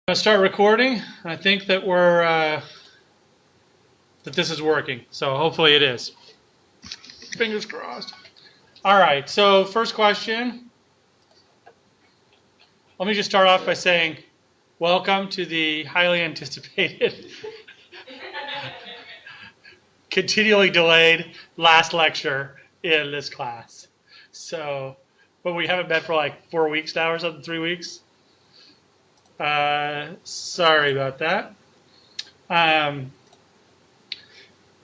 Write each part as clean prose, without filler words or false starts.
I'll start recording. I think that that this is working, so hopefully it is. Fingers crossed. All right, so first question. Let me just start off by saying welcome to the highly anticipated, continually delayed last lecture in this class. So, but we haven't met for like 4 weeks now or something, 3 weeks. Sorry about that.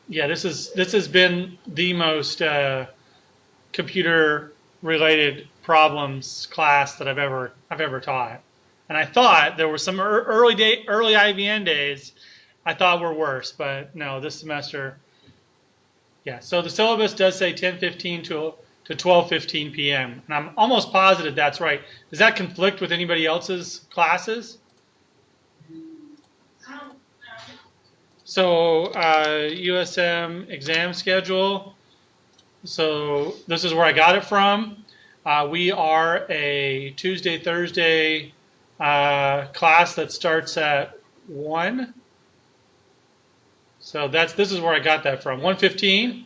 Yeah, this has been the most computer-related problems class that I've ever taught. And I thought there were some early IBM days I thought were worse, but no, this semester. Yeah, so the syllabus does say 10:15 to 12:15 p.m. and I'm almost positive that's right. Does that conflict with anybody else's classes? So USM exam schedule. So this is where I got it from. We are a Tuesday, Thursday class that starts at 1. So this is where I got that from. 1:15,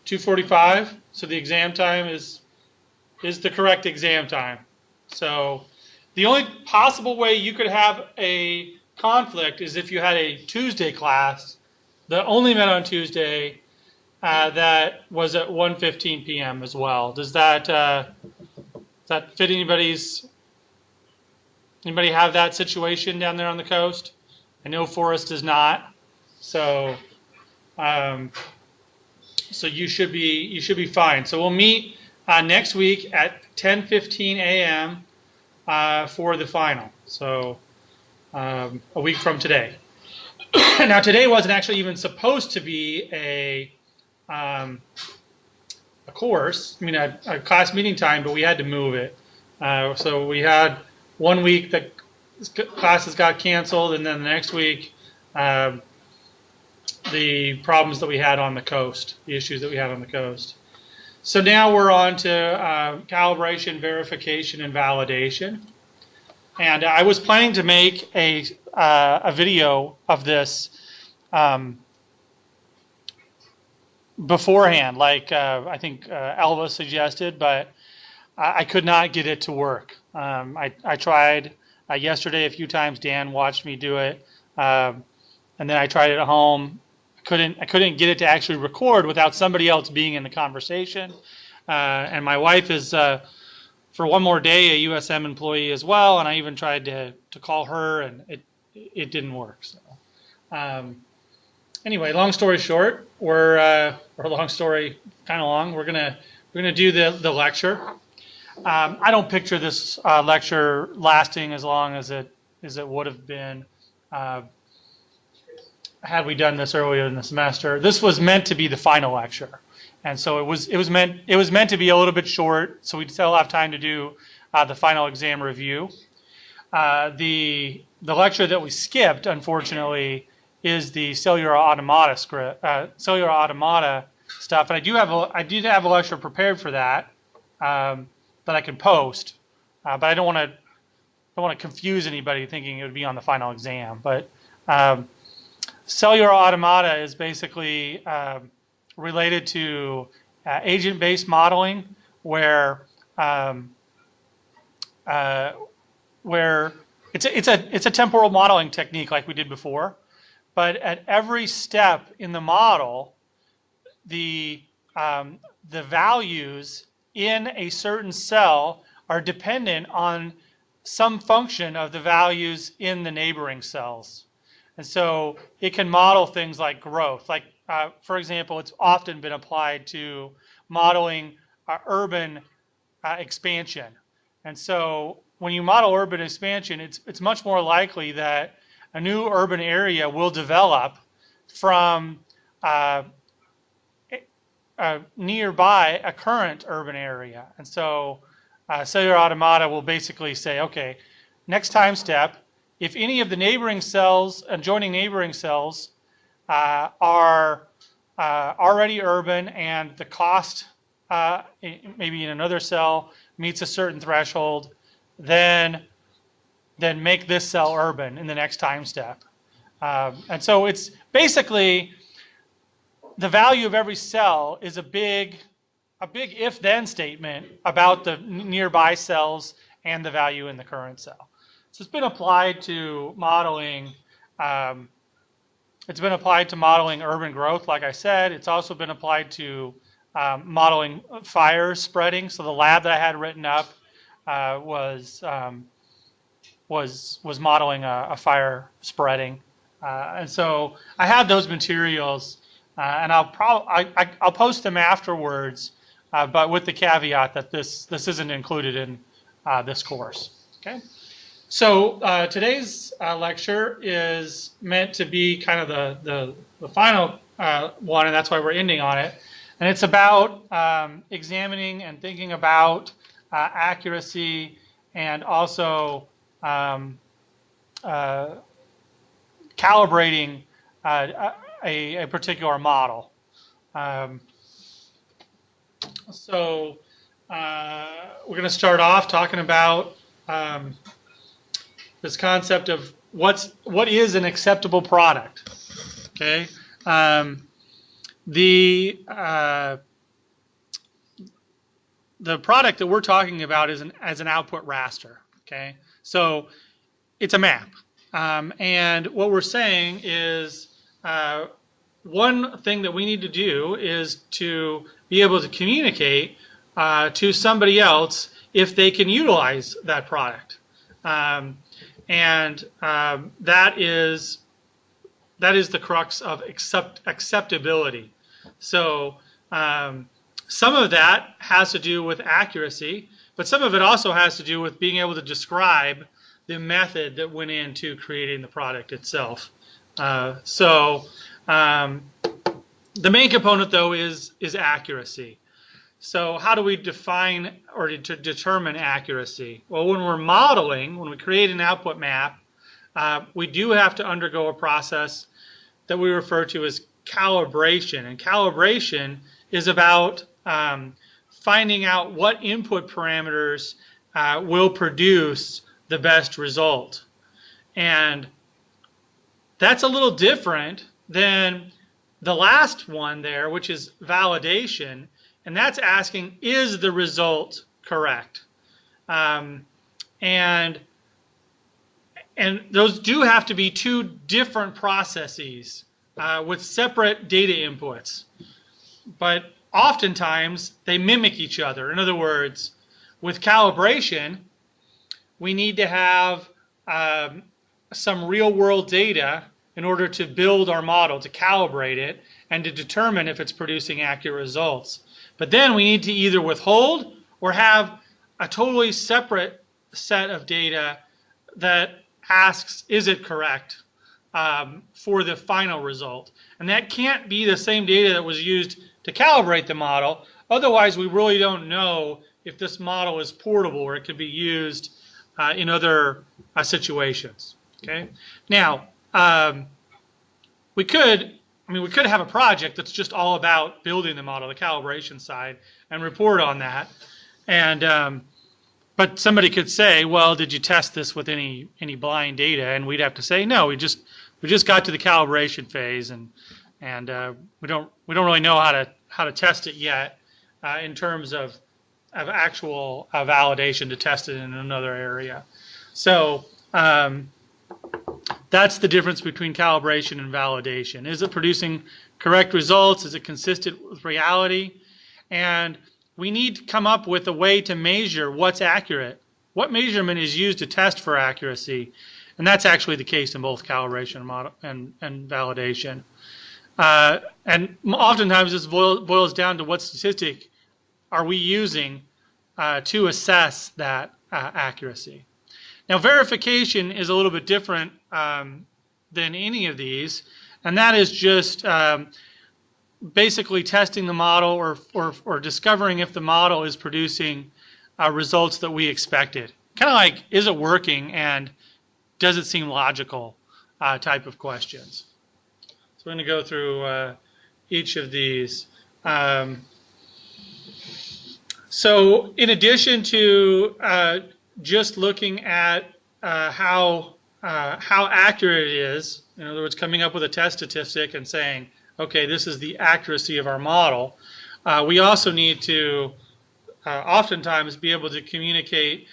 2:45. So the exam time is the correct exam time. So the only possible way you could have a conflict is if you had a Tuesday class that only met on Tuesday that was at 1:15 p.m. as well. Does that fit anybody have that situation down there on the coast? I know Forest does not. So so you should be fine. So we'll meet next week at 10:15 a.m. For the final. So a week from today. Now today wasn't actually even supposed to be a course. I mean a class meeting time, but we had to move it. So we had 1 week that classes got canceled, and then the next week the problems that we had on the coast, the issues that we had on the coast. So now we're on to calibration, verification, and validation. And I was planning to make a video of this beforehand, like I think Elva suggested, but I could not get it to work. I tried yesterday a few times. Dan watched me do it, and then I tried it at home. I couldn't get it to actually record without somebody else being in the conversation. And my wife is, for one more day, a USM employee as well, and I even tried to call her, and it didn't work. So anyway, long story short, or long story kind of long, we're gonna do the lecture. I don't picture this lecture lasting as long as it would have been had we done this earlier in the semester. This was meant to be the final lecture, and so it was meant to be a little bit short, so we'd still have time to do the final exam review. The lecture that we skipped, unfortunately, is the cellular automata stuff, and I did have a lecture prepared for that that I can post, but I don't want to confuse anybody thinking it would be on the final exam. But cellular automata is basically related to agent-based modeling, where it's a temporal modeling technique like we did before, but at every step in the model, the values in a certain cell are dependent on some function of the values in the neighboring cells. And so it can model things like growth. Like, for example, it's often been applied to modeling urban expansion. And so when you model urban expansion, it's much more likely that a new urban area will develop from nearby a current urban area. And so cellular automata will basically say, okay, next time step, if any of the neighboring cells, adjoining neighboring cells, are already urban and the cost maybe in another cell meets a certain threshold, then then make this cell urban in the next time step. And so it's basically the value of every cell is a big if-then statement about the nearby cells and the value in the current cell. So it's been applied to modeling. It's been applied to modeling urban growth, like I said. It's also been applied to modeling fire spreading. So the lab that I had written up was modeling a fire spreading, and so I have those materials, and I'll post them afterwards, but with the caveat that this isn't included in this course. Okay. So today's lecture is meant to be kind of the final one, and that's why we're ending on it. And it's about examining and thinking about accuracy and also calibrating a particular model. So we're going to start off talking about this concept of what is an acceptable product. Okay, the product that we're talking about is as an output raster. Okay, so it's a map, and what we're saying is one thing that we need to do is to be able to communicate to somebody else if they can utilize that product. That is the crux of acceptability. So some of that has to do with accuracy, but some of it also has to do with being able to describe the method that went into creating the product itself. The main component, though, is accuracy. So how do we define or to determine accuracy? Well, when we're modeling, when we create an output map, we do have to undergo a process that we refer to as calibration. And calibration is about finding out what input parameters will produce the best result. And that's a little different than the last one there, which is validation. And that's asking, is the result correct? And those do have to be two different processes with separate data inputs. But oftentimes, they mimic each other. In other words, with calibration, we need to have some real-world data in order to build our model, to calibrate it, and to determine if it's producing accurate results. But then we need to either withhold or have a totally separate set of data that asks, is it correct for the final result? And that can't be the same data that was used to calibrate the model. Otherwise, we really don't know if this model is portable or it could be used in other situations. Okay. Now, we could have a project that's just all about building the model, the calibration side, and report on that. And but somebody could say, well, did you test this with any blind data? And we'd have to say, no, we just got to the calibration phase, and we don't really know how to test it yet in terms of actual validation to test it in another area. So that's the difference between calibration and validation. Is it producing correct results? Is it consistent with reality? And we need to come up with a way to measure what's accurate. What measurement is used to test for accuracy? And that's actually the case in both calibration and validation. And oftentimes this boils down to what statistic are we using to assess that accuracy. Now, verification is a little bit different than any of these, and that is just basically testing the model or discovering if the model is producing results that we expected. Kind of like, is it working and does it seem logical type of questions. So we're going to go through each of these. So in addition to just looking at how accurate it is. In other words, coming up with a test statistic and saying, okay, this is the accuracy of our model. We also need to oftentimes be able to communicate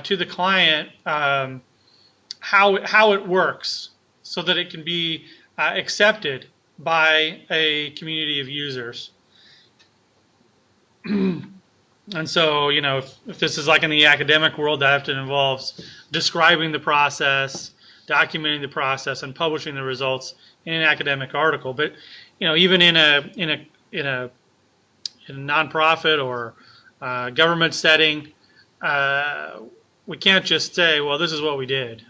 to the client how it works so that it can be accepted by a community of users. And so, you know, if this is like in the academic world, that often involves describing the process, documenting the process, and publishing the results in an academic article. But, you know, even in a nonprofit or government setting, we can't just say, well, this is what we did.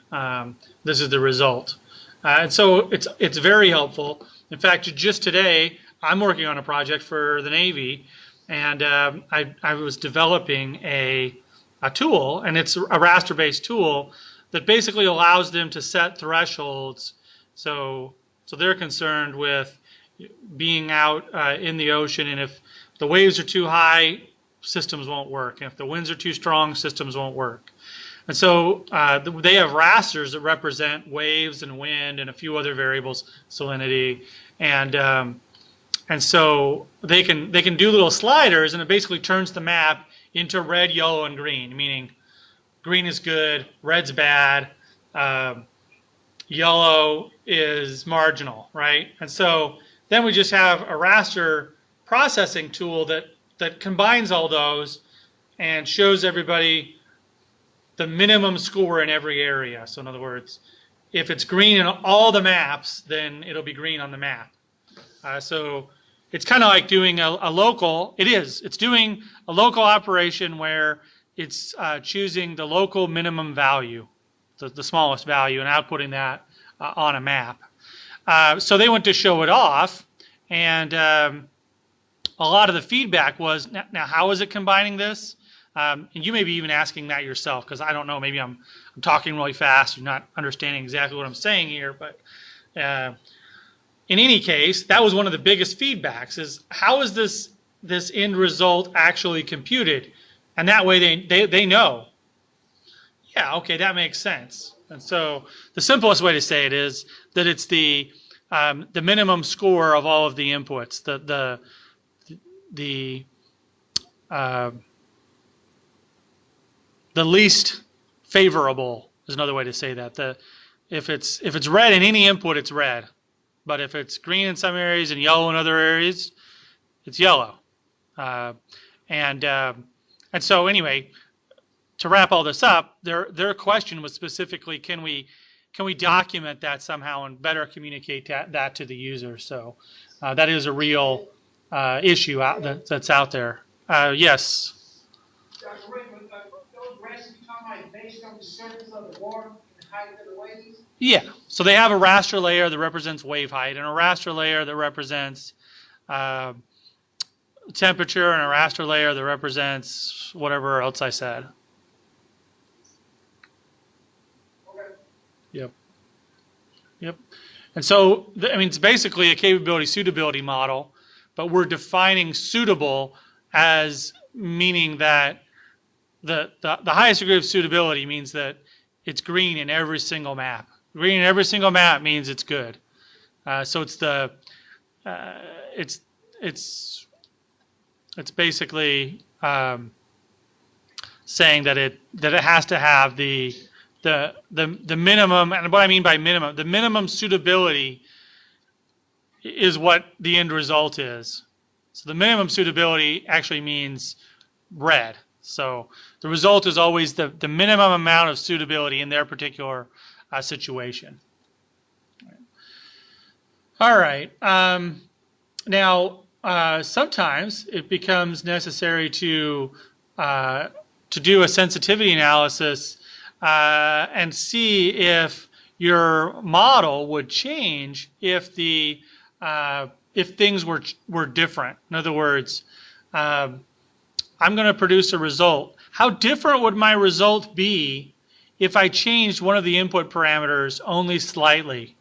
This is the result. And so it's very helpful. In fact, just today, I'm working on a project for the Navy, and I was developing a tool, and it's a raster-based tool that basically allows them to set thresholds. So they're concerned with being out in the ocean, and if the waves are too high, systems won't work. And if the winds are too strong, systems won't work. And so they have rasters that represent waves and wind and a few other variables, salinity, and so they can do little sliders, and it basically turns the map into red, yellow, and green, meaning green is good, red's bad, yellow is marginal, right? And so then we just have a raster processing tool that combines all those and shows everybody the minimum score in every area. So in other words, if it's green in all the maps, then it'll be green on the map. So it's kind of like doing a local, it's doing a local operation where it's choosing the local minimum value, the smallest value, and outputting that on a map. So they went to show it off, and a lot of the feedback was, now how is it combining this? And you may be even asking that yourself, because I don't know, maybe I'm talking really fast, you're not understanding exactly what I'm saying here, but in any case, that was one of the biggest feedbacks, is how is this end result actually computed? And that way they know, yeah, okay, that makes sense. And so the simplest way to say it is that it's the minimum score of all of the inputs, the least favorable is another way to say that. If it's red in any input, it's red. But if it's green in some areas and yellow in other areas, it's yellow. And so anyway, to wrap all this up, their question was specifically, can we document that somehow and better communicate that to the user? So that is a real issue that's out there. Yes. Dr. Rick, those races you talking about based on the surface of the water and the height of the waves? Yeah. So they have a raster layer that represents wave height, and a raster layer that represents temperature, and a raster layer that represents whatever else I said. Okay. Yep. And so, I mean, it's basically a capability suitability model, but we're defining suitable as meaning that the highest degree of suitability means that it's green in every single map. Green in every single map means it's good. So it's basically saying that it has to have the minimum, and what I mean by minimum, the minimum suitability is what the end result is. So the minimum suitability actually means red. So the result is always the minimum amount of suitability in their particular situation. All right. Now, sometimes it becomes necessary to do a sensitivity analysis and see if your model would change if things were different. In other words, I'm going to produce a result. How different would my result be if I changed one of the input parameters only slightly?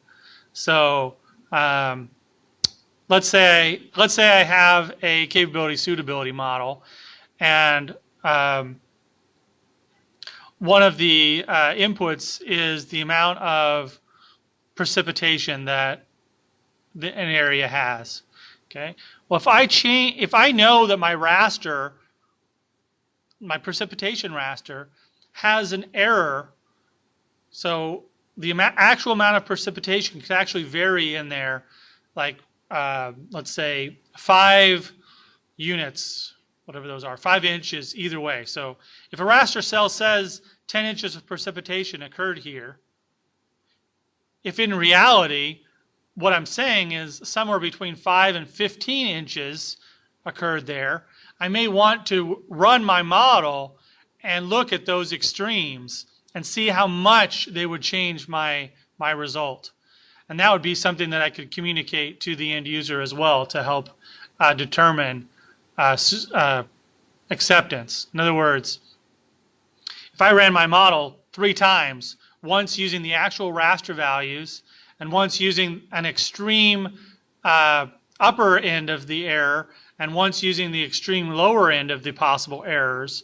So let's say I have a capability suitability model, and one of the inputs is the amount of precipitation that an area has. Okay. Well, if I know that my raster, my precipitation raster, has an error, so the actual amount of precipitation can actually vary in there, like let's say 5 units, whatever those are, 5 inches either way. So if a raster cell says 10 inches of precipitation occurred here, if in reality what I'm saying is somewhere between 5 and 15 inches occurred there, I may want to run my model and look at those extremes and see how much they would change my result. And that would be something that I could communicate to the end user as well to help determine acceptance. In other words, if I ran my model 3 times, once using the actual raster values and once using an extreme upper end of the error and once using the extreme lower end of the possible errors,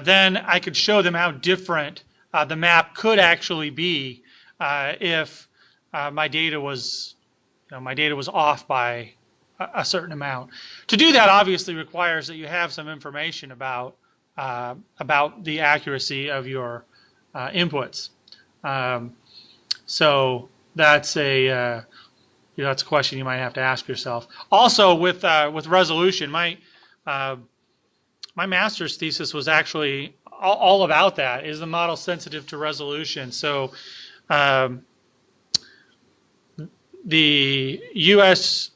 then I could show them how different the map could actually be if my data was off by a certain amount. To do that obviously requires that you have some information about the accuracy of your inputs. So that's that's a question you might have to ask yourself. Also, with resolution, my master's thesis was actually all about that. Is the model sensitive to resolution? So the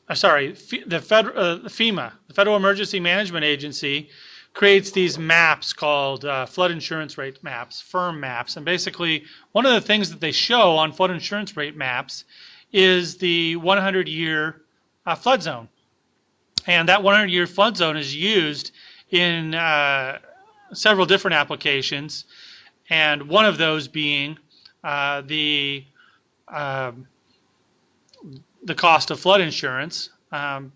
FEMA, the Federal Emergency Management Agency, creates these maps called flood insurance rate maps, firm maps. And basically, one of the things that they show on flood insurance rate maps is the 100-year flood zone. And that 100-year flood zone is used in several different applications, and one of those being the cost of flood insurance. And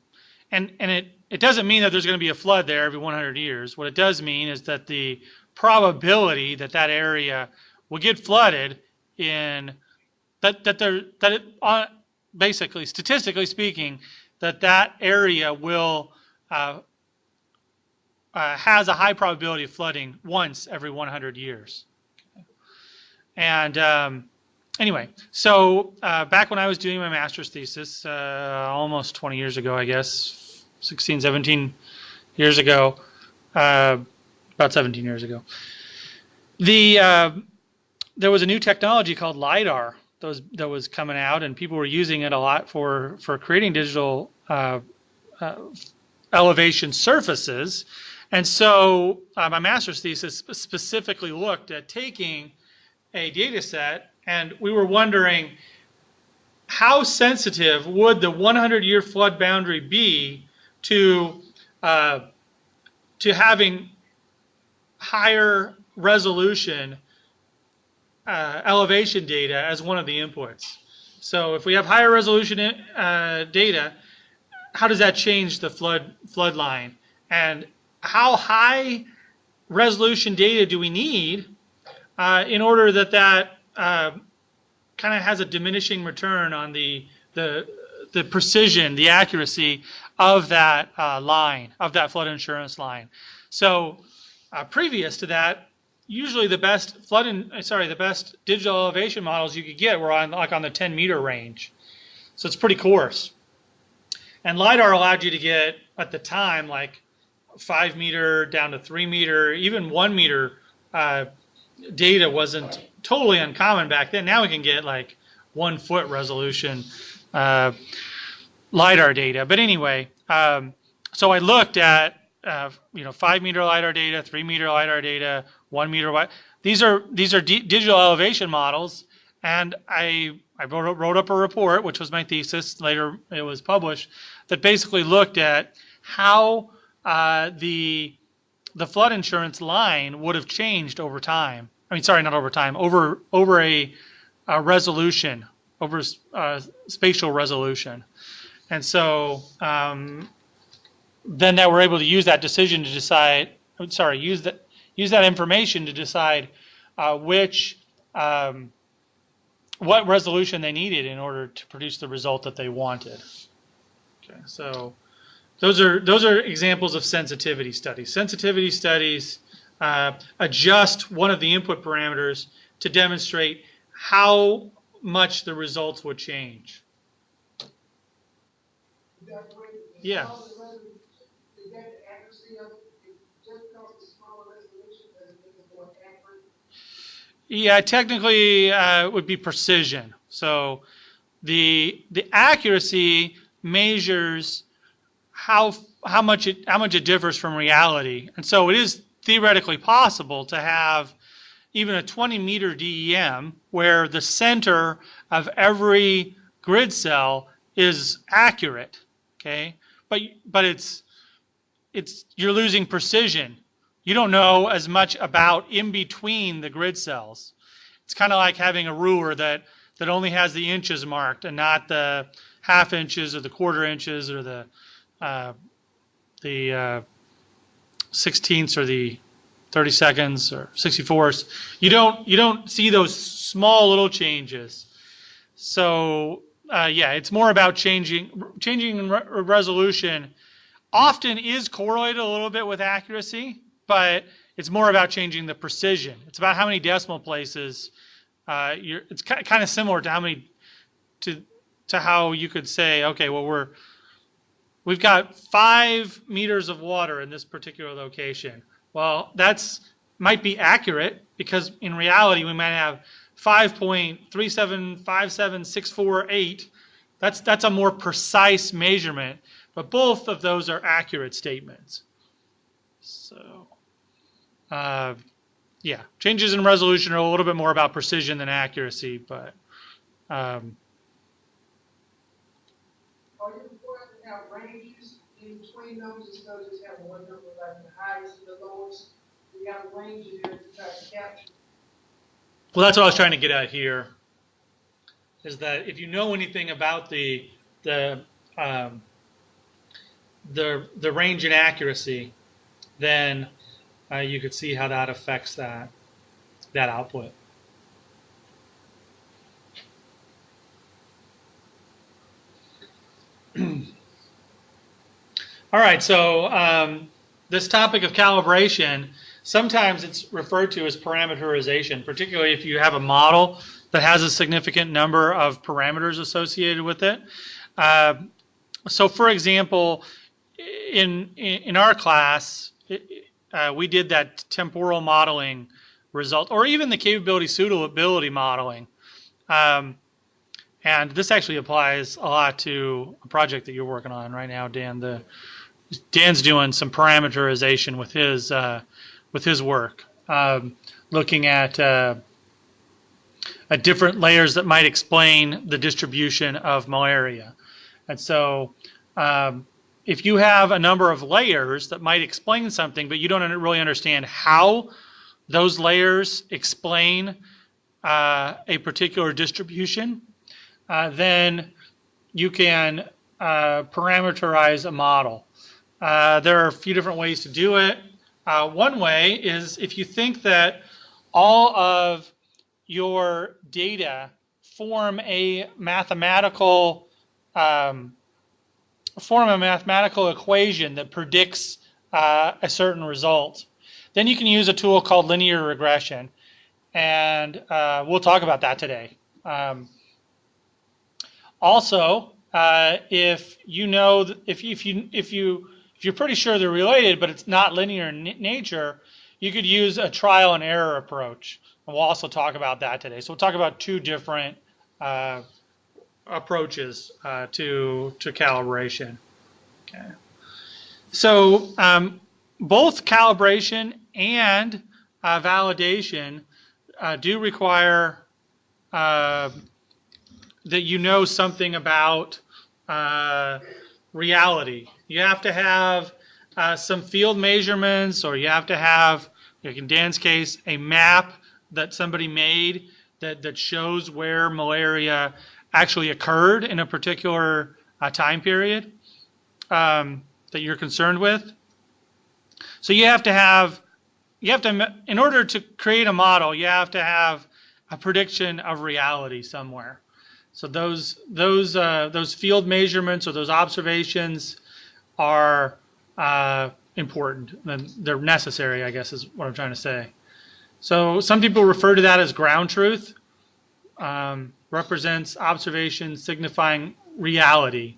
it doesn't mean that there's going to be a flood there every 100 years. What it does mean is that the probability that that area will get flooded basically, statistically speaking, that area will has a high probability of flooding once every 100 years. And anyway, so back when I was doing my master's thesis, almost 20 years ago, I guess, 16, 17 years ago, about 17 years ago, there was a new technology called LiDAR that was coming out, and people were using it a lot for creating digital elevation surfaces. And so my master's thesis specifically looked at taking a data set, and we were wondering how sensitive would the 100-year flood boundary be to having higher resolution elevation data as one of the inputs. So if we have higher resolution data, how does that change the flood line? And how high resolution data do we need in order that kind of has a diminishing return on the precision, the accuracy of that line, of that flood insurance line? So previous to that, usually the best the best digital elevation models you could get were on the 10-meter range. So it's pretty coarse. And LiDAR allowed you to get, at the time, like 5 meter down to 3 meter, even 1 meter data wasn't totally uncommon back then. Now we can get like 1 foot resolution LiDAR data. But anyway, so I looked at 5 meter LiDAR data, 3 meter LiDAR data, 1 meter. These are digital elevation models, and I wrote up a report, which was my thesis. Later, it was published, that basically looked at how the flood insurance line would have changed over time. I mean, sorry, not over time. Over a resolution, over spatial resolution, and so then that we're able to use that decision to decide. Use that information to decide which what resolution they needed in order to produce the result that they wanted. Okay, so those are examples of sensitivity studies. Sensitivity studies adjust one of the input parameters to demonstrate how much the results would change. Yeah. Is that the accuracy of it? Just because the smaller resolution doesn't make it more accurate? Yeah, technically it would be precision. So the accuracy measures how much it differs from reality, and so it is theoretically possible to have even a 20-meter DEM where the center of every grid cell is accurate. Okay, but it's you're losing precision. You don't know as much about in between the grid cells. It's kind of like having a ruler that only has the inches marked and not the half inches or the quarter inches or the 16ths or the 32nds or 64ths. You don't see those small little changes. So yeah, it's more about changing resolution. Often is correlated a little bit with accuracy, but it's more about changing the precision. It's about how many decimal places. It's kind of similar to how many to how you could say, okay, well we've got 5 meters of water in this particular location. Well, might be accurate because in reality we might have 5.3757648. That's a more precise measurement, but both of those are accurate statements. So, yeah, changes in resolution are a little bit more about precision than accuracy, but. Are you required to have ranges in between those instead of just having one number like the highest and the lowest? You have a range in there to try to capture. Well, that's what I was trying to get at here. Is that if you know anything about the range and accuracy, then you could see how that affects that output. All right, so this topic of calibration, sometimes it's referred to as parameterization, particularly if you have a model that has a significant number of parameters associated with it. So for example, in our class, we did that temporal modeling result, or even the capability suitability modeling. And this actually applies a lot to a project that you're working on right now, Dan. Dan's doing some parameterization with his work, looking at different layers that might explain the distribution of malaria. And so if you have a number of layers that might explain something, but you don't really understand how those layers explain a particular distribution, then you can parameterize a model. There are a few different ways to do it. One way is if you think that all of your data form a mathematical equation that predicts a certain result, then you can use a tool called linear regression, and we'll talk about that today. Also, if you know if you're pretty sure they're related, but it's not linear in nature, you could use a trial and error approach. And we'll also talk about that today. So we'll talk about 2 different approaches to calibration. Okay. So both calibration and validation do require that you know something about reality. You have to have some field measurements, or you have to have, like in Dan's case, a map that somebody made that shows where malaria actually occurred in a particular time period that you're concerned with. So you have to have in order to create a model, you have to have a prediction of reality somewhere. So those field measurements or those observations are important, and they're necessary, I guess is what I'm trying to say. So some people refer to that as ground truth. Represents observations signifying reality,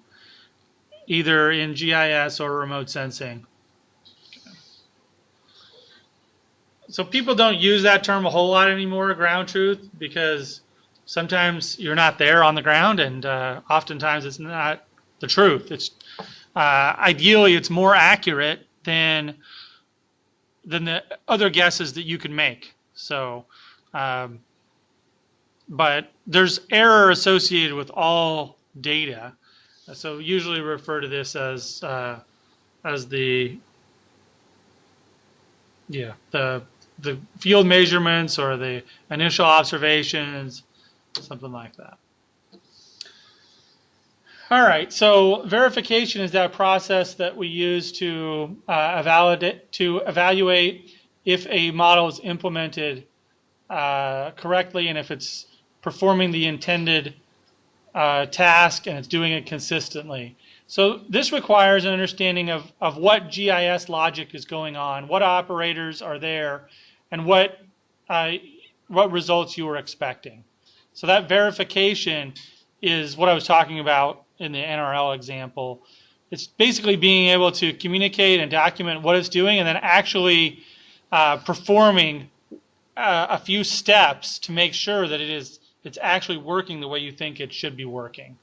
either in GIS or remote sensing. So people don't use that term a whole lot anymore, ground truth, because sometimes you're not there on the ground, and oftentimes it's not the truth. It's ideally it's more accurate than the other guesses that you can make. So, but there's error associated with all data. So usually refer to this as the field measurements or the initial observations, something like that. All right, so verification is that process that we use to evaluate if a model is implemented correctly and if it's performing the intended task and it's doing it consistently. So this requires an understanding of what GIS logic is going on, what operators are there, and what results you were expecting. So that verification is what I was talking about in the NRL example. It's basically being able to communicate and document what it's doing and then actually performing a few steps to make sure that it's actually working the way you think it should be working.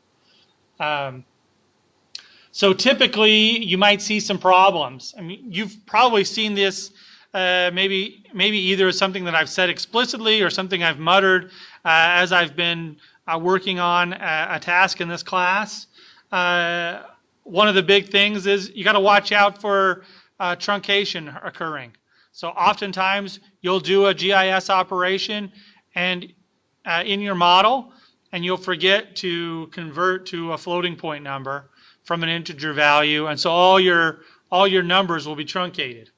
So typically you might see some problems. I mean, you've probably seen this maybe either something that I've said explicitly or something I've muttered as I've been working on a task in this class. One of the big things is you got to watch out for truncation occurring. So oftentimes you'll do a GIS operation and in your model, and you'll forget to convert to a floating point number from an integer value, and so all your numbers will be truncated.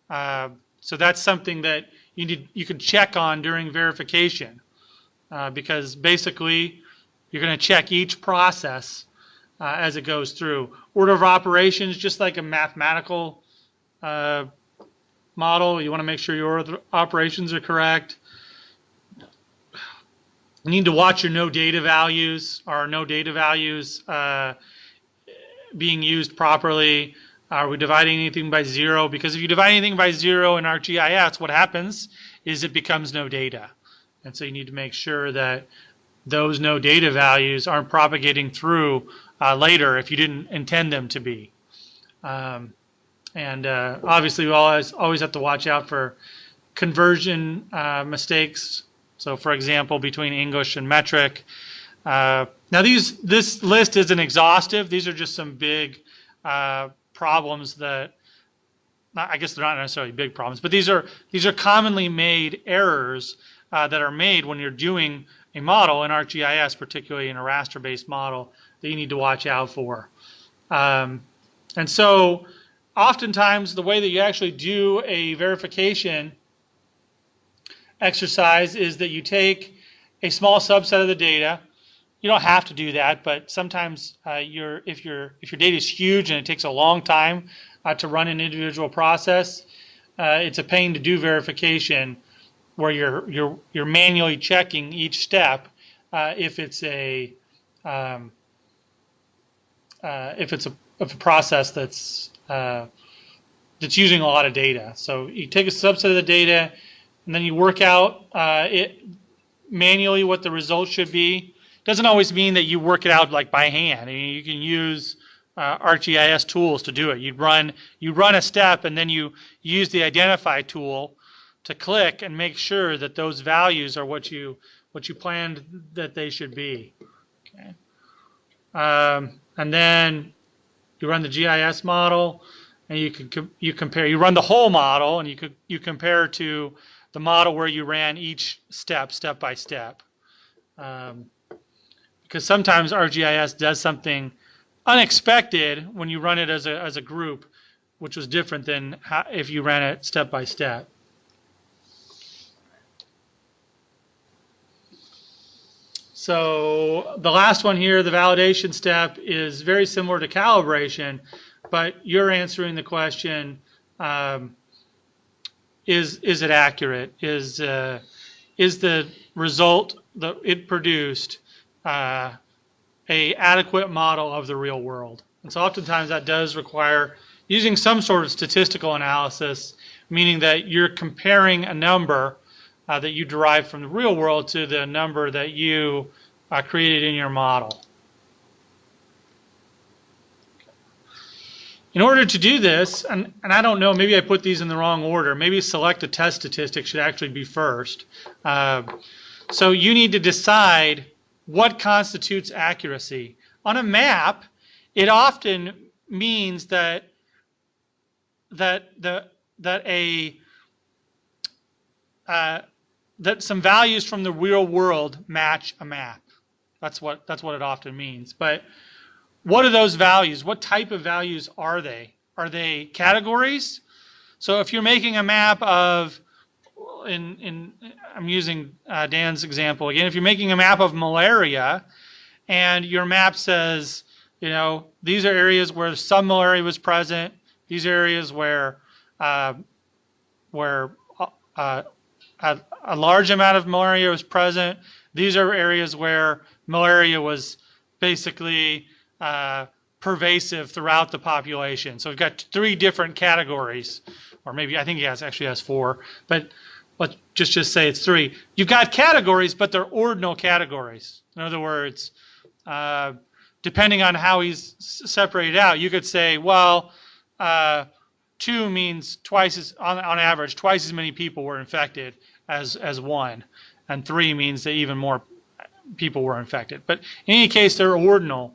So that's something that you can check on during verification, because basically you're going to check each process as it goes through. Order of operations, just like a mathematical model, you want to make sure your order of operations are correct. You need to watch your no data values. Are no data values being used properly? Are we dividing anything by 0? Because if you divide anything by 0 in ArcGIS, what happens is it becomes no data. And so you need to make sure that those no data values aren't propagating through later if you didn't intend them to be. Obviously we always have to watch out for conversion mistakes. So for example, between English and metric. Now this list isn't exhaustive. These are just some big problems that, I guess they're not necessarily big problems, but these are commonly made errors that are made when you're doing a model in ArcGIS, particularly in a raster-based model, that you need to watch out for. And so oftentimes the way that you actually do a verification exercise is that you take a small subset of the data. You don't have to do that, but sometimes if your data is huge and it takes a long time to run an individual process, it's a pain to do verification where you're manually checking each step if it's a process that's using a lot of data. So you take a subset of the data and then you work out it manually what the results should be. Doesn't always mean that you work it out like by hand. I mean, you can use ArcGIS tools to do it. You run a step and then you use the identify tool to click and make sure that those values are what you planned that they should be. Okay. And then you run the GIS model and you compare. You run the whole model and you compare to the model where you ran each step by step. Because sometimes ArcGIS does something unexpected when you run it as a group, which was different than if you ran it step by step. So the last one here, the validation step, is very similar to calibration, but you're answering the question, is it accurate? Is the result that it produced a adequate model of the real world? And so oftentimes that does require using some sort of statistical analysis, meaning that you're comparing a number that you derive from the real world to the number that you created in your model. In order to do this, and I don't know, maybe I put these in the wrong order. Maybe select a test statistic should actually be first. So you need to decide what constitutes accuracy. On a map, it often means that some values from the real world match a map. That's what it often means. But what are those values? What type of values are they? Are they categories? So if you're making a map of, I'm using Dan's example again. If you're making a map of malaria, and your map says, you know, these are areas where some malaria was present. These are areas where a large amount of malaria was present. These are areas where malaria was basically pervasive throughout the population. So we've got 3 different categories, or maybe I think he actually has 4, but let's just say it's 3. You've got categories, but they're ordinal categories. In other words, depending on how he's separated out, you could say, well, 2 means on average, twice as many people were infected as 1, and 3 means that even more people were infected. But in any case, they're ordinal.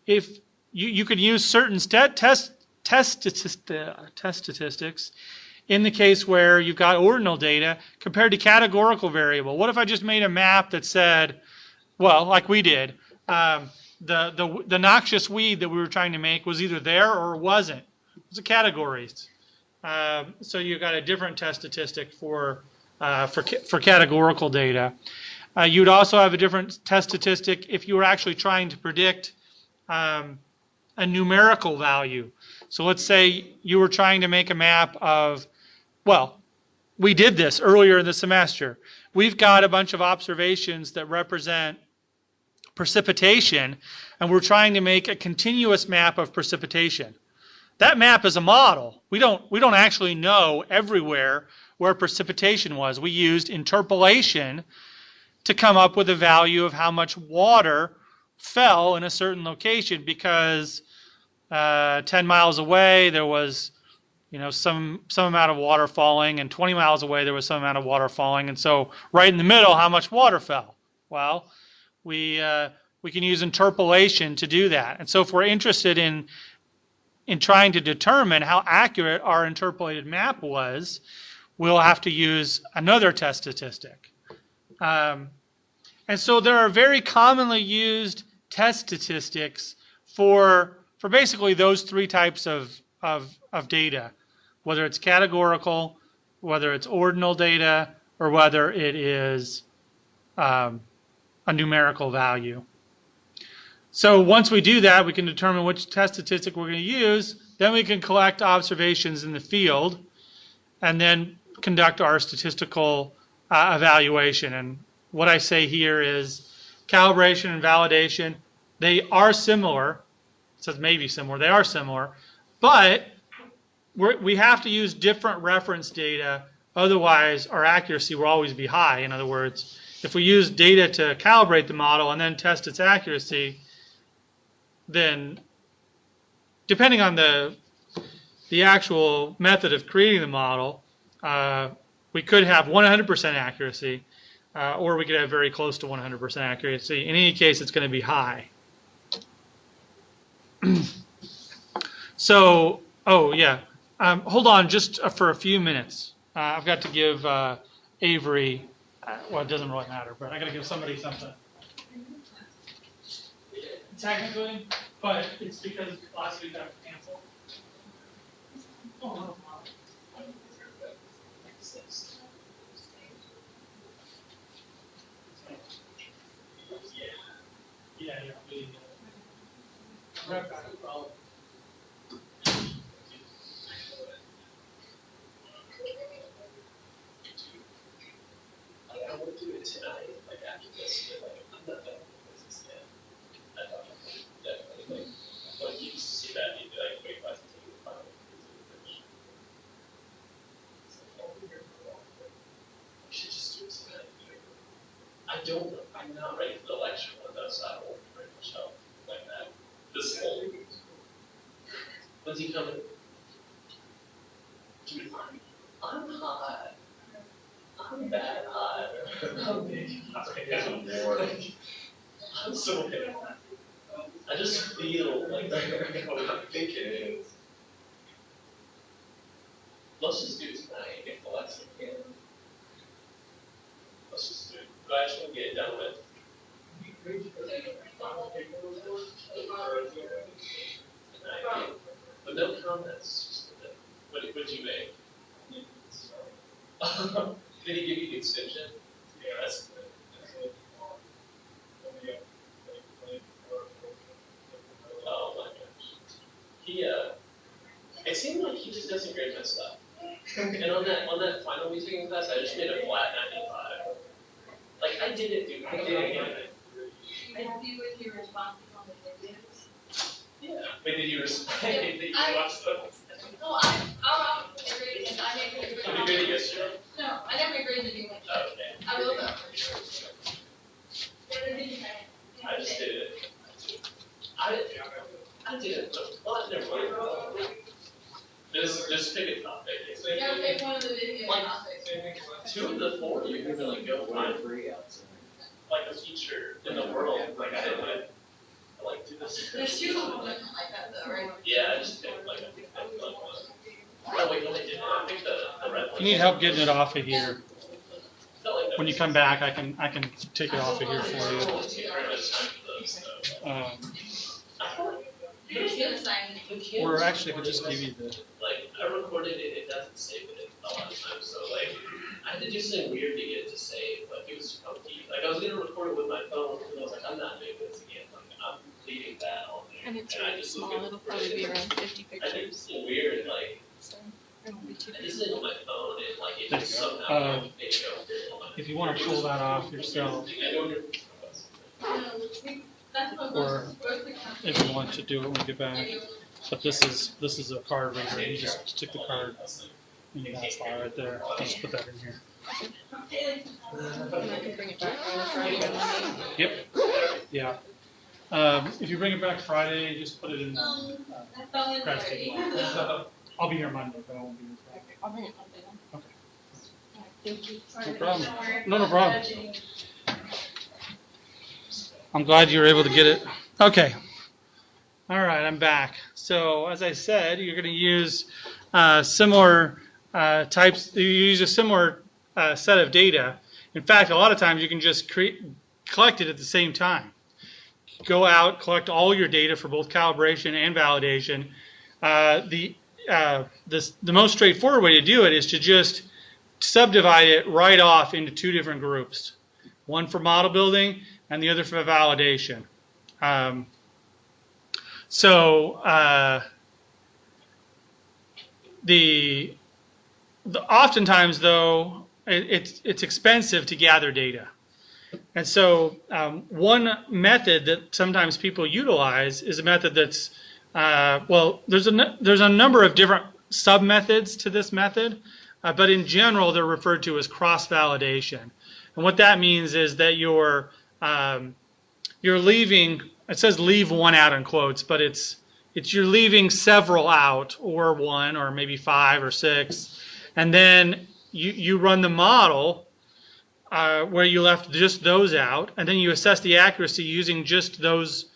If you could use certain test statistics in the case where you've got ordinal data compared to categorical variable. What if I just made a map that said, well, like we did, the noxious weed that we were trying to make was either there or wasn't. It was a categories. So you got a different test statistic for categorical data. You'd also have a different test statistic if you were actually trying to predict a numerical value. So let's say you were trying to make a map of, well, we did this earlier in the semester. We've got a bunch of observations that represent precipitation, and we're trying to make a continuous map of precipitation. That map is a model. We don't actually know everywhere where precipitation was. We used interpolation to come up with a value of how much water fell in a certain location, because 10 miles away there was, you know, some amount of water falling, and 20 miles away there was some amount of water falling, and so right in the middle, how much water fell? Well, we can use interpolation to do that. And so if we're interested in trying to determine how accurate our interpolated map was, we'll have to use another test statistic. And so there are very commonly used test statistics for basically those 3 types of data, whether it's categorical, whether it's ordinal data, or whether it is a numerical value. So once we do that, we can determine which test statistic we're going to use. Then we can collect observations in the field and then conduct our statistical evaluation. And what I say here is calibration and validation, they are similar. It says maybe similar. They are similar. But we have to use different reference data. Otherwise, our accuracy will always be high. In other words, if we use data to calibrate the model and then test its accuracy, then depending on the actual method of creating the model, we could have 100% accuracy, or we could have very close to 100% accuracy. In any case, it's going to be high. So, oh yeah, hold on just for a few minutes. I've got to give Avery, well, it doesn't really matter, but I got to give somebody something. Technically, but it's because last week I canceled. Oh, no. Right back. I want to do it tonight, like after this, but like I'm not done with business yet. I thought definitely like you used to see that you'd be like, wait, why is it taking 5 minutes to finish? It's like, I'll be here for a while. We should just do it tonight. I'm not ready for the lecture one though, so I won't be ready to show like that. This whole when's he coming? Dude, I'm hot. I'm bad hot. I'm big hot right now. I'm so big. I just feel like I think it is. Let's just do it tonight if Alexa can. Let's just do it. Go actually get it done with. Tonight. But no comments. What did you make? Did he give you the extension? Yeah, that's good. Oh my gosh. It seemed like he just doesn't grade my stuff. And on that final music class, I just made a flat 95. Like I did it, dude. I did it again. I see with your responses on the videos. Yeah. Wait, did you watch those? No, I'll agree, and I never agree. How many videos, Joe? No, I never agreed to do like that. Okay. I will though. What did you say? I just did it. I did it. Well, never mind. Just pick a topic. Yeah, pick one of the video Like, topics. 2 of the 4 you can really go find like a feature in the world. Like I like do this. There's 2 components like that though, right? Yeah, I just picked like one. Oh wait, no, I didn't. I picked the red one. If you need help getting it off of here, Felt like that when you was- come back, I can take it off of here for you. It takes very much time for those, so. I thought You're just gonna sign the kids Or actually, I could just give you the. like I recorded it, it doesn't save it a lot of times, so like I had to do something weird to get it to save, like it was funky. Like I was gonna record it with my phone, and I was like, I'm not doing this again. Like I'm leaving that on there. And it's I really just was small, gonna it'll record probably be it. around 50 I think pictures, it's weird, like so it won't be too I big. just did it on my phone, and like it There just you go. somehow made it go. If you want to pull that off yourself, or if you want to do it when you get back. But this is a card reader. You just stick the card in that slot right there. Just put that in here. And I can bring it back on Friday or Monday. Yep. Yeah. If you bring it back Friday, just put it in the crash table. I'll be here Monday, but I won't be here Friday. Okay, I'll bring it Monday then. Okay. Thank you. No problem. No problem. I'm glad you were able to get it. Okay. All right, I'm back. So as I said, you're going to use similar types. You use a similar set of data. In fact, a lot of times you can just collect it at the same time. Go out, collect all your data for both calibration and validation. The most straightforward way to do it is to just subdivide it right off into 2 different groups. One for model building and the other for validation. Oftentimes though, it's expensive to gather data. And so one method that sometimes people utilize is a method that's, there's a number of different sub-methods to this method, but in general they're referred to as cross-validation. And what that means is that you're leaving, it says leave one out in quotes, but it's you're leaving several out, or 1, or maybe 5 or 6, and then you run the model where you left just those out, and then you assess the accuracy using just those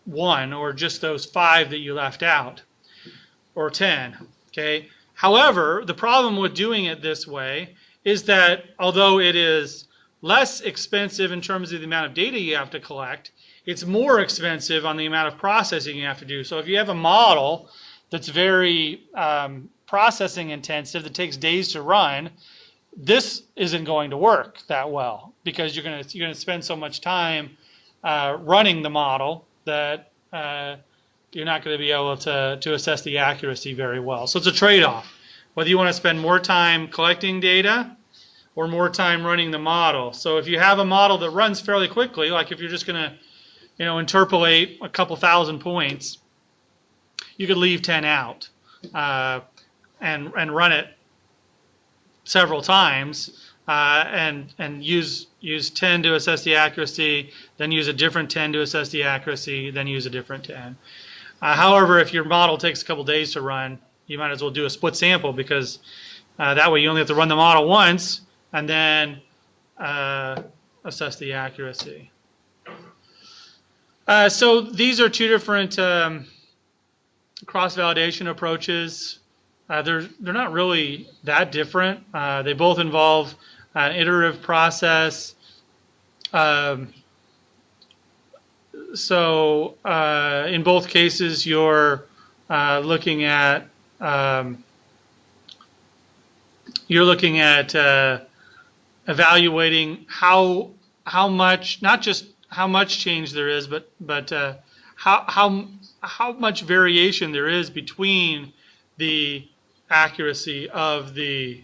1 or just those 5 that you left out, or 10. Okay. However, the problem with doing it this way is that although it is less expensive in terms of the amount of data you have to collect, it's more expensive on the amount of processing you have to do. So if you have a model that's very processing intensive, that takes days to run, this isn't going to work that well, because you're going to spend so much time running the model that you're not going to be able to assess the accuracy very well. So it's a trade-off, whether you want to spend more time collecting data or more time running the model. So if you have a model that runs fairly quickly, like if you're just going to, interpolate a couple thousand points, you could leave 10 out and run it several times and use 10 to assess the accuracy, then use a different 10 to assess the accuracy, then use a different 10. However, if your model takes a couple days to run, you might as well do a split sample, because that way you only have to run the model once and then assess the accuracy. So these are two different cross-validation approaches. They're not really that different. They both involve an iterative process. So in both cases, you're looking at evaluating how much, not just how much change there is, but how much variation there is between the accuracy of the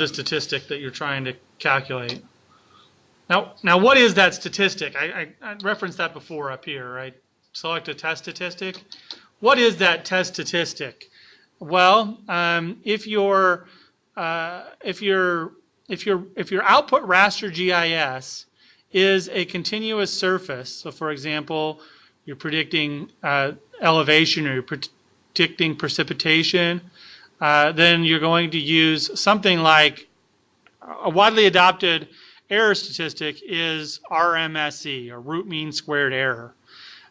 statistic that you're trying to calculate. Now, what is that statistic? I referenced that before up here, right? Select a test statistic. What is that test statistic? Well, if your output raster GIS is a continuous surface, so for example, you're predicting elevation or you're predicting precipitation, then you're going to use something like a widely adopted error statistic is RMSE, or root mean squared error.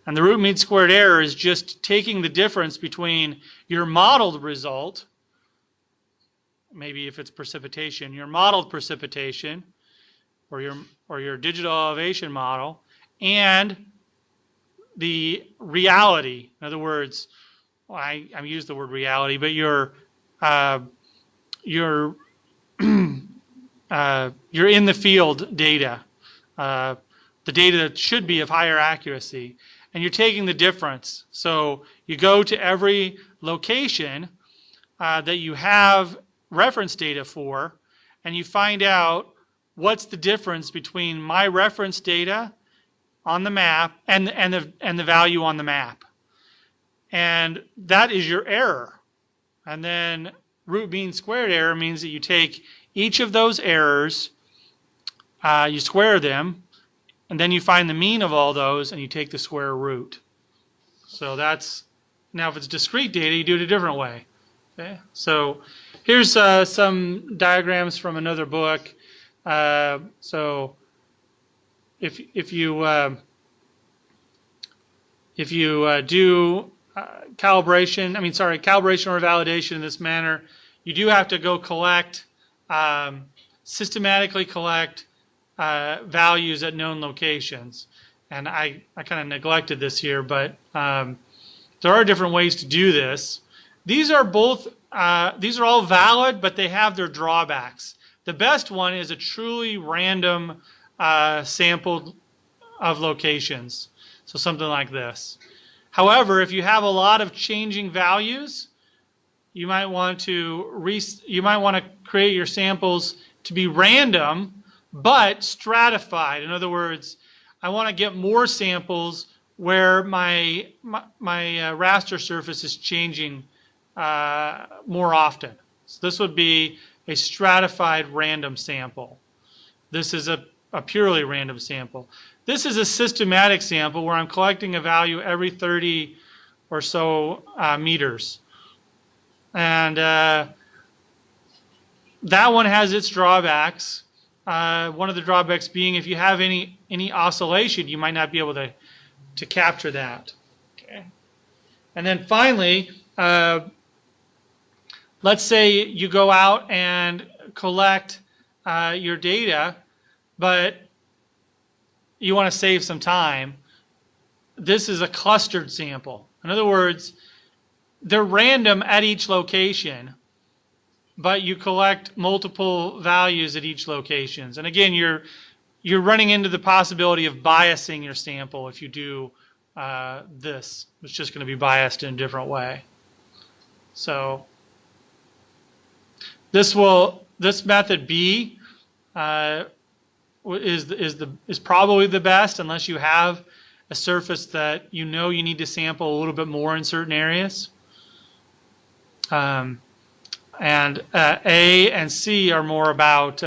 And the root mean squared error is just taking the difference between your modeled result, maybe if it's precipitation, your modeled precipitation, or your digital elevation model, and the reality. In other words, well, I use the word reality, but your in the field data, the data that should be of higher accuracy, and you're taking the difference. So you go to every location that you have reference data for, and you find out what's the difference between my reference data on the map and the value on the map, and that is your error. And then root mean squared error means that you take each of those errors, you square them, and then you find the mean of all those and you take the square root. So that's, now if it's discrete data, you do it a different way. Okay, so here's some diagrams from another book. So if you do calibration or validation in this manner, you do have to go collect, systematically collect values at known locations. And I kind of neglected this here, but there are different ways to do this. These are all valid, but they have their drawbacks. The best one is a truly random sample of locations. So something like this. However, if you have a lot of changing values, you might want to create your samples to be random but stratified. In other words, I want to get more samples where my raster surface is changing more often. So this would be a stratified random sample. This is a purely random sample. This is a systematic sample where I'm collecting a value every 30 or so meters. And that one has its drawbacks. One of the drawbacks being if you have any oscillation, you might not be able to capture that. Okay. And then finally, let's say you go out and collect your data, but you want to save some time. This is a clustered sample. In other words, they're random at each location, but you collect multiple values at each location. And again, you're running into the possibility of biasing your sample if you do this. It's just going to be biased in a different way. So this method B is probably the best unless you have a surface that you know you need to sample a little bit more in certain areas. And A and C are more about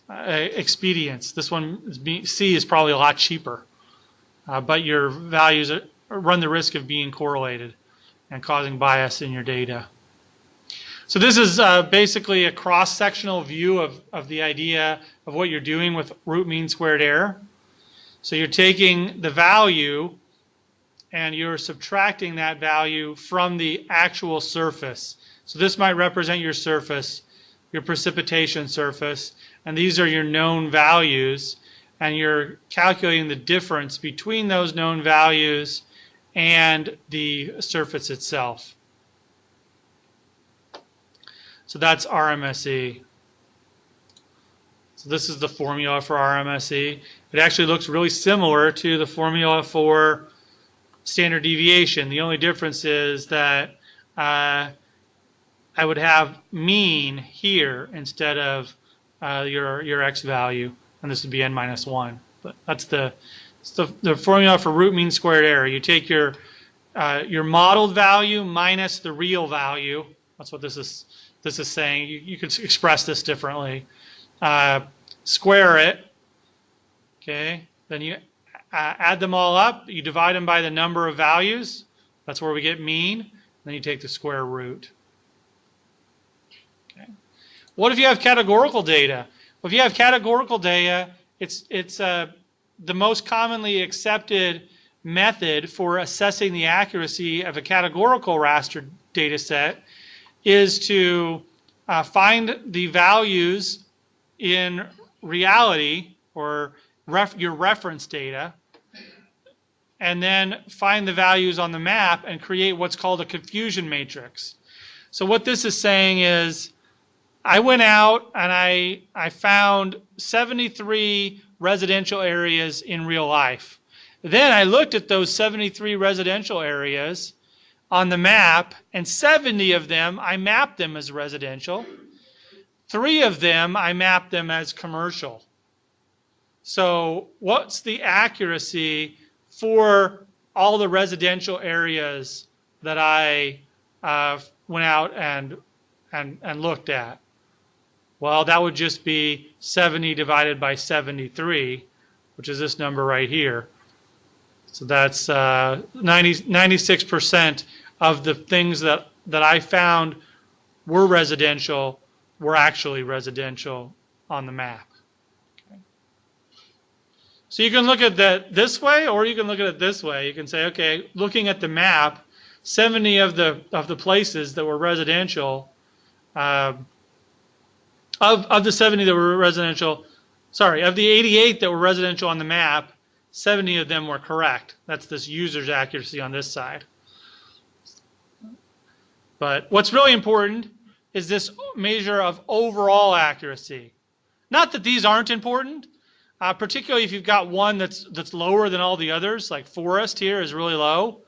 expedience. This one, C, is probably a lot cheaper, but your values run the risk of being correlated and causing bias in your data. So this is basically a cross-sectional view of the idea of what you're doing with root mean squared error. So you're taking the value and you're subtracting that value from the actual surface. So this might represent your surface, your precipitation surface, and these are your known values, and you're calculating the difference between those known values and the surface itself. So that's RMSE. So this is the formula for RMSE. It actually looks really similar to the formula for standard deviation. The only difference is that I would have mean here instead of your x value, and this would be n minus 1. But that's the formula for root mean squared error. You take your modeled value minus the real value. That's what this is saying. You could express this differently. Square it. Okay. Then you add them all up. You divide them by the number of values. That's where we get mean. Then you take the square root. Okay. What if you have categorical data? Well, if you have categorical data, it's the most commonly accepted method for assessing the accuracy of a categorical raster data set is to find the values in reality or your reference data, and then find the values on the map and create what's called a confusion matrix. So what this is saying is, I went out and I found 73 residential areas in real life. Then I looked at those 73 residential areas on the map, and 70 of them, I mapped them as residential. 3 of them, I mapped them as commercial. So what's the accuracy for all the residential areas that I went out and looked at? Well, that would just be 70 divided by 73, which is this number right here. So that's 96% of the things that I found were residential were actually residential on the map. Okay. So you can look at that this way, or you can look at it this way. You can say, okay, looking at the map, 70 of the places that were residential, of the 70 that were residential, sorry, of the 88 that were residential on the map, 70 of them were correct. That's this user's accuracy on this side. But what's really important is this measure of overall accuracy. Not that these aren't important, particularly if you've got one that's lower than all the others, like forest here is really low.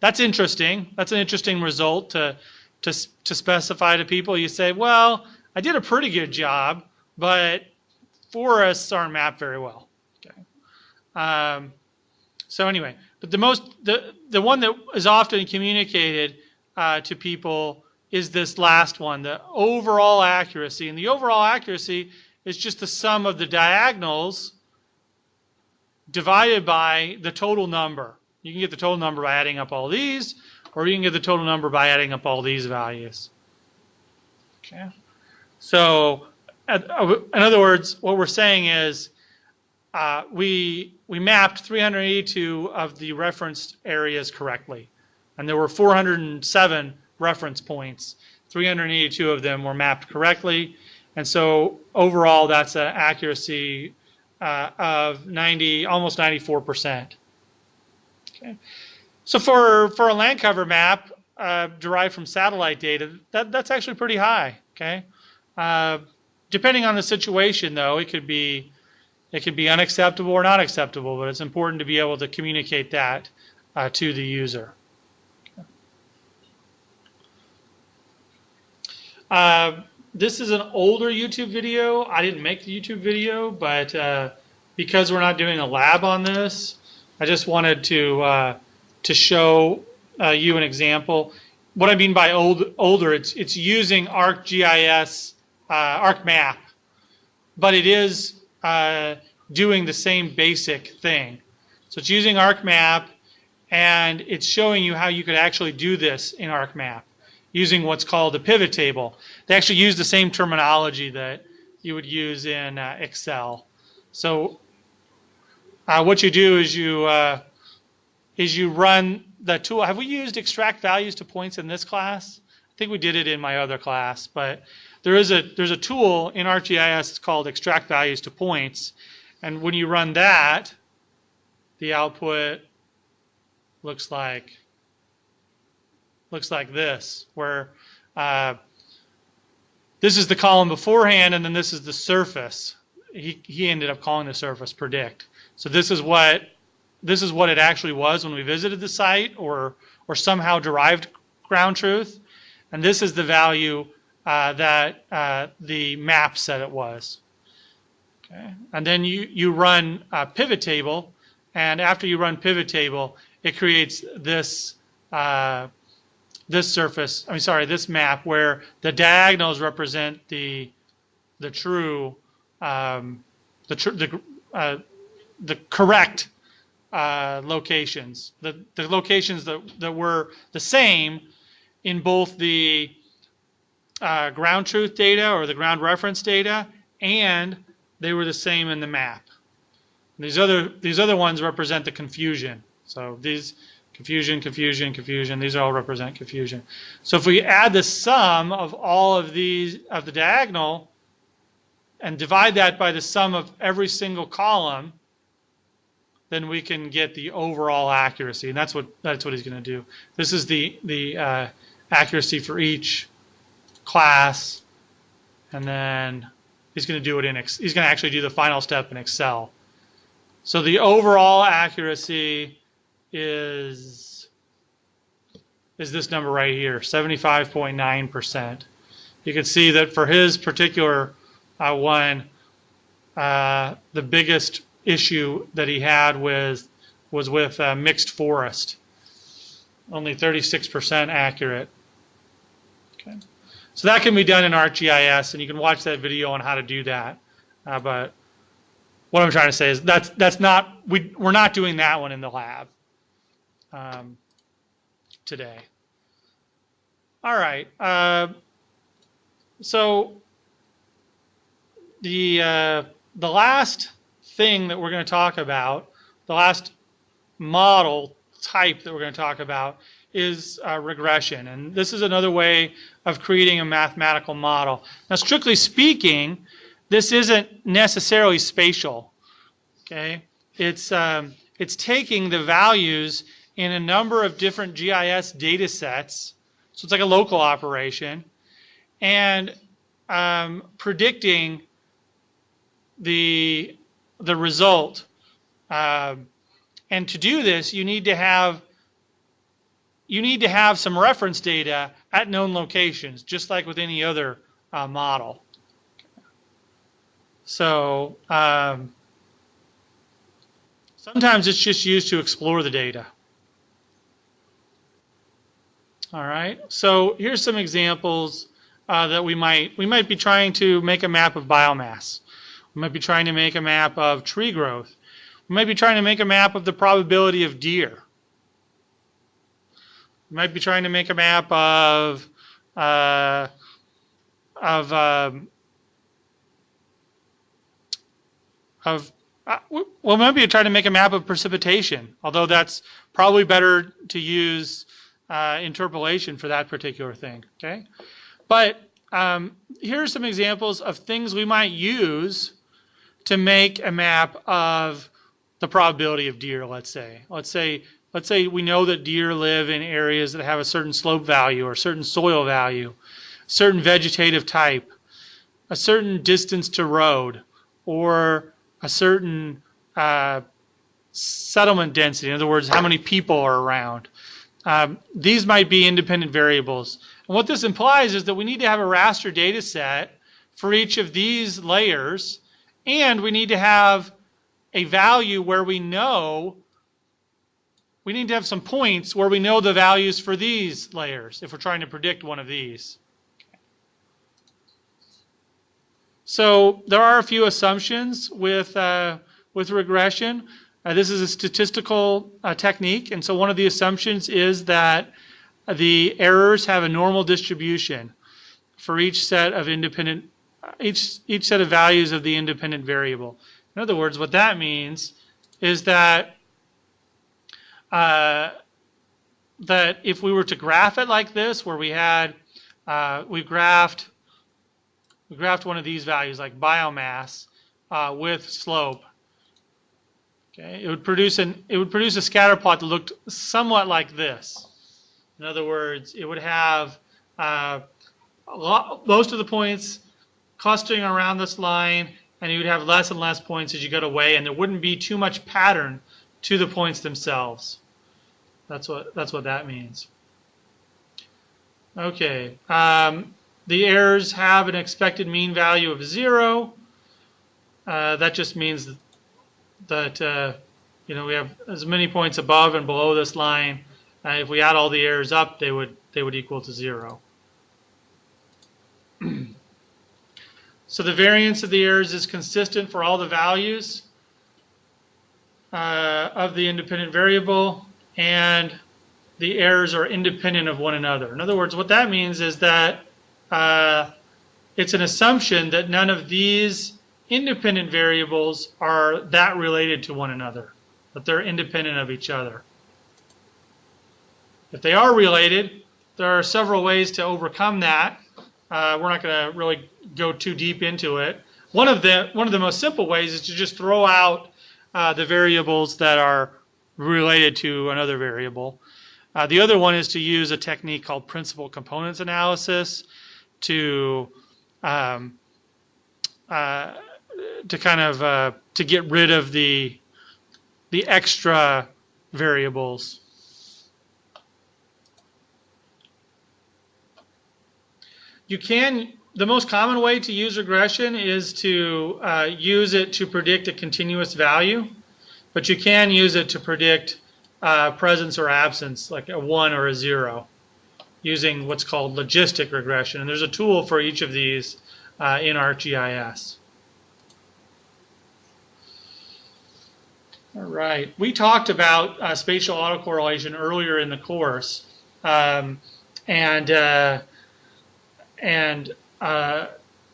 That's interesting. That's an interesting result to specify to people. You say, well, I did a pretty good job, but forests aren't mapped very well. Okay. So anyway, but the one that is often communicated to people is this last one, the overall accuracy. And the overall accuracy is just the sum of the diagonals divided by the total number. You can get the total number by adding up all these, or you can get the total number by adding up all these values. Okay. So, in other words, what we're saying is we mapped 382 of the referenced areas correctly, and there were 407 reference points. 382 of them were mapped correctly, and so overall, that's an accuracy of almost 94%. Okay. So for a land cover map derived from satellite data, that's actually pretty high. Okay. Depending on the situation, though, it could be It can be unacceptable or not acceptable, but it's important to be able to communicate that to the user. This is an older YouTube video. I didn't make the YouTube video, but because we're not doing a lab on this, I just wanted to show you an example. What I mean by older, it's using ArcGIS, ArcMap, but it is doing the same basic thing. So it's using ArcMap, and it's showing you how you could actually do this in ArcMap using what's called a pivot table. They actually use the same terminology that you would use in Excel. So what you do is you run the tool. Have we used extract values to points in this class? I think we did it in my other class, but there's a tool in ArcGIS called extract values to points, and when you run that, the output looks like this, where this is the column beforehand, and then this is the surface. He ended up calling the surface predict. So this is what it actually was when we visited the site, or somehow derived ground truth, and this is the value that the map said it was. Okay, and then you run pivot table, and after you run pivot table, it creates this this map where the diagonals represent the correct locations, the locations that were the same in both the ground truth data or the ground reference data, and they were the same in the map. These other ones represent the confusion. So these confusion, these all represent confusion. So if we add the sum of all of these of the diagonal and divide that by the sum of every single column, then we can get the overall accuracy, and that's what he's going to do. This is the accuracy for each class, and then he's going to do it he's going to actually do the final step in Excel. So the overall accuracy is this number right here, 75.9%. You can see that for his particular one, the biggest issue that he had was with mixed forest, only 36% accurate. Okay. So that can be done in ArcGIS, and you can watch that video on how to do that. But what I'm trying to say is we're not doing that one in the lab today. All right. So the last thing that we're going to talk about, the last model type that we're going to talk about, is regression. And this is another way of creating a mathematical model. Now, strictly speaking, this isn't necessarily spatial. Okay, it's taking the values in a number of different GIS data sets, so it's like a local operation, and predicting the result. And to do this, you need to have some reference data at known locations, just like with any other model. So sometimes it's just used to explore the data. All right. So here's some examples that we might be trying to make a map of biomass. We might be trying to make a map of tree growth. We might be trying to make a map of the probability of deer. We might be trying to make a map of we might be trying to make a map of precipitation, although that's probably better to use interpolation for that particular thing. Okay, but here are some examples of things we might use to make a map of the probability of deer. Let's say we know that deer live in areas that have a certain slope value or a certain soil value, a certain vegetative type, a certain distance to road, or a certain settlement density. In other words, how many people are around. These might be independent variables. And what this implies is that we need to have a raster data set for each of these layers, and we need to have a value where we know, we need to have some points where we know the values for these layers if we're trying to predict one of these. So there are a few assumptions with regression. This is a statistical technique, and so one of the assumptions is that the errors have a normal distribution for each set of independent, each set of values of the independent variable. In other words, what that means is that that if we were to graph it like this, where we had we graphed one of these values like biomass with slope. Okay, it would produce a scatter plot that looked somewhat like this. In other words, it would have most of the points clustering around this line, and you would have less and less points as you go away, and there wouldn't be too much pattern to the points themselves. That's what that means. Okay, the errors have an expected mean value of 0. That just means that you know, we have as many points above and below this line. If we add all the errors up, they would equal to 0. So the variance of the errors is consistent for all the values of the independent variable, and the errors are independent of one another. In other words, what that means is that it's an assumption that none of these independent variables are that related to one another, that they're independent of each other. If they are related, there are several ways to overcome that. We're not going to really go too deep into it. One of the most simple ways is to just throw out the variables that are related to another variable. The other one is to use a technique called principal components analysis to to get rid of the extra variables. The most common way to use regression is to use it to predict a continuous value, but you can use it to predict presence or absence, like a 1 or a 0, using what's called logistic regression. And there's a tool for each of these in ArcGIS. All right, we talked about spatial autocorrelation earlier in the course,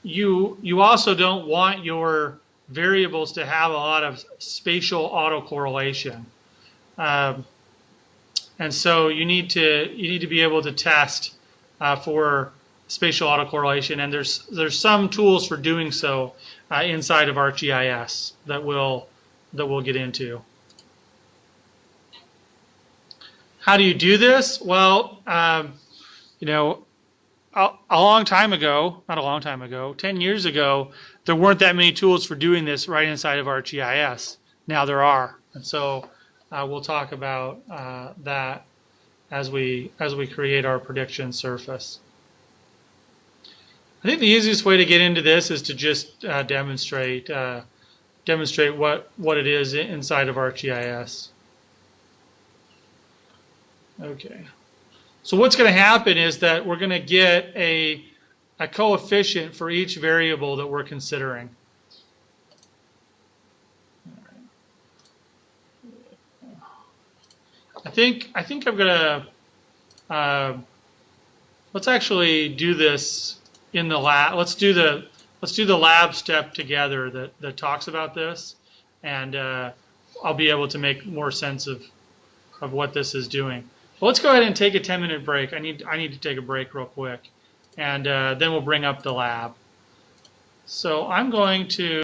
you also don't want your variables to have a lot of spatial autocorrelation, and so you need to be able to test for spatial autocorrelation, and there's some tools for doing so inside of ArcGIS that we'll get into. How do you do this? Well, you know, a long time ago, not a long time ago, 10 years ago, there weren't that many tools for doing this right inside of ArcGIS. Now there are, and so we'll talk about that as we create our prediction surface. I think the easiest way to get into this is to just demonstrate what it is inside of ArcGIS. Okay. So what's going to happen is that we're going to get a coefficient for each variable that we're considering. I think I'm going to let's actually do this in the lab. Let's do the lab step together that talks about this, and I'll be able to make more sense of what this is doing. Well, let's go ahead and take a 10-minute break. I need to take a break real quick, and then we'll bring up the lab. So I'm going to